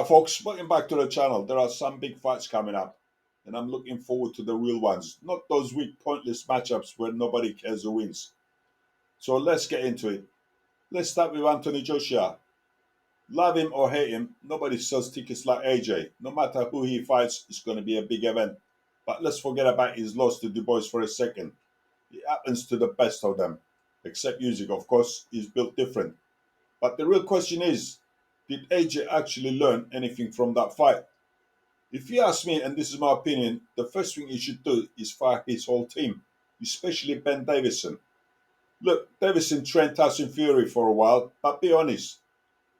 Alright folks, welcome back to the channel. There are some big fights coming up and I'm looking forward to the real ones, not those weak pointless matchups where nobody cares who wins. So let's get into it. Let's start with Anthony Joshua. Love him or hate him, nobody sells tickets like AJ. No matter who he fights, it's going to be a big event. But let's forget about his loss to Dubois for a second. It happens to the best of them, except Usyk, of course. He's built different. But the real question is, did AJ actually learn anything from that fight? If you ask me, and this is my opinion, the first thing he should do is fire his whole team, especially Ben Davison. Look, Davison trained Tyson Fury for a while, but be honest,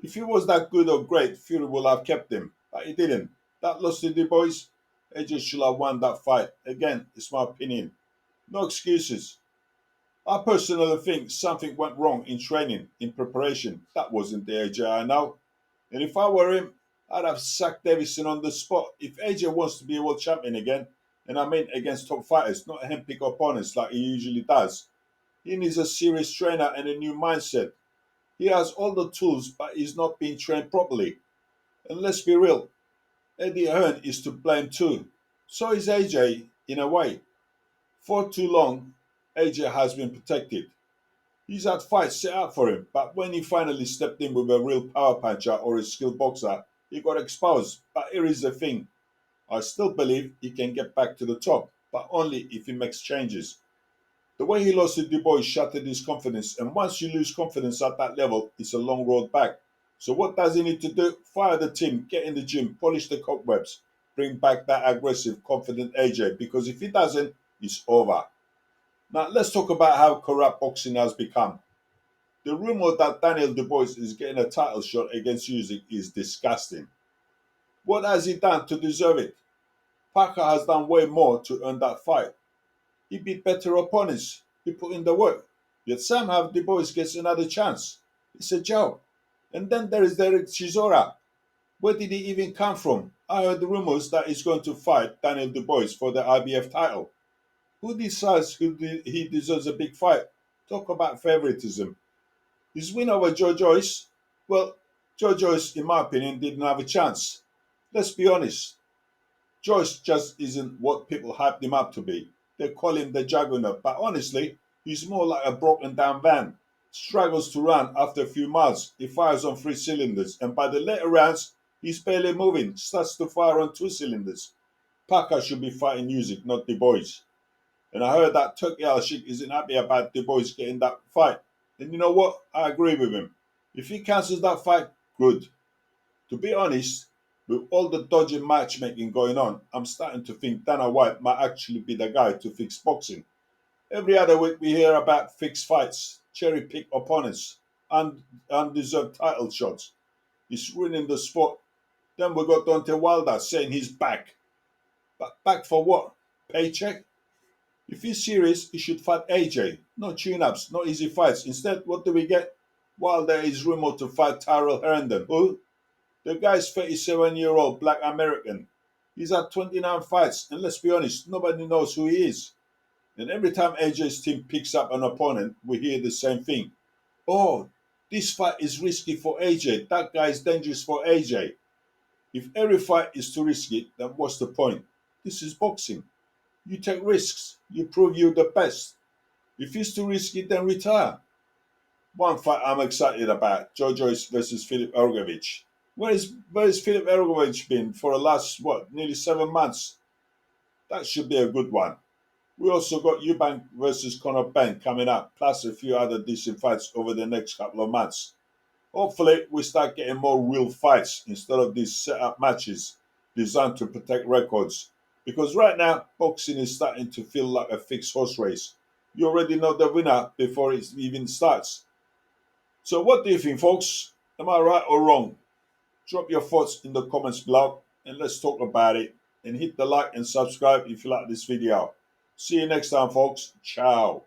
if he was that good or great, Fury would have kept him, but he didn't. That loss to the boys, AJ should have won that fight. Again, it's my opinion. No excuses. I personally think something went wrong in training, in preparation. That wasn't the AJ I know. And if I were him, I'd have sacked Davison on the spot. If AJ wants to be a world champion again, and I mean against top fighters, not handpick opponents like he usually does, he needs a serious trainer and a new mindset. He has all the tools, but he's not being trained properly. And let's be real, Eddie Hearn is to blame too. So is AJ, in a way. For too long, AJ has been protected. He's had fights set up for him, but when he finally stepped in with a real power puncher or a skilled boxer, he got exposed. But here is the thing. I still believe he can get back to the top, but only if he makes changes. The way he lost to Dubois shattered his confidence, and once you lose confidence at that level, it's a long road back. So what does he need to do? Fire the team, get in the gym, polish the cobwebs, bring back that aggressive, confident AJ, because if he doesn't, it's over. Now let's talk about how corrupt boxing has become. The rumor that Daniel Dubois is getting a title shot against Usyk is disgusting. What has he done to deserve it? Parker has done way more to earn that fight. He beat better opponents. He put in the work. Yet somehow Dubois gets another chance. It's a joke. And then there is Derek Chisora. Where did he even come from? I heard the rumors that he's going to fight Daniel Dubois for the IBF title. Who decides he deserves a big fight? Talk about favoritism. His win over Joe Joyce, well, Joe Joyce, in my opinion, didn't have a chance. Let's be honest. Joyce just isn't what people hyped him up to be. They call him the juggernaut, but honestly, he's more like a broken down van. Struggles to run after a few miles. He fires on 3 cylinders, and by the later rounds, he's barely moving, starts to fire on 2 cylinders. Parker should be fighting Usyk, not Dubois. And I heard that Turkey Alashik isn't happy about Dubois getting that fight. And you know what? I agree with him. If he cancels that fight, good. To be honest, with all the dodgy matchmaking going on, I'm starting to think Dana White might actually be the guy to fix boxing. Every other week we hear about fixed fights, cherry pick opponents, and undeserved title shots. He's ruining the sport. Then we got Deontay Wilder saying he's back. But back for what? Paycheck? If he's serious, he should fight AJ. No tune-ups, no easy fights. Instead, what do we get? Wilder is rumored to fight Tyrell Herndon. Who? The guy's 37-year-old black American. He's had 29 fights, and let's be honest, nobody knows who he is. And every time AJ's team picks up an opponent, we hear the same thing. Oh, this fight is risky for AJ. That guy is dangerous for AJ. If every fight is too risky, then what's the point? This is boxing. You take risks. You prove you're the best. If it's too risky, then retire. One fight I'm excited about, Joe Joyce versus Filip Ergovic. Where is Filip Ergovic been for the last, nearly 7 months? That should be a good one. We also got Eubank versus Conor Ben coming up, plus a few other decent fights over the next couple of months. Hopefully, we start getting more real fights instead of these set-up matches designed to protect records. Because right now, boxing is starting to feel like a fixed horse race. You already know the winner before it even starts. So what do you think, folks? Am I right or wrong? Drop your thoughts in the comments below and let's talk about it. And hit the like and subscribe if you like this video. See you next time, folks. Ciao.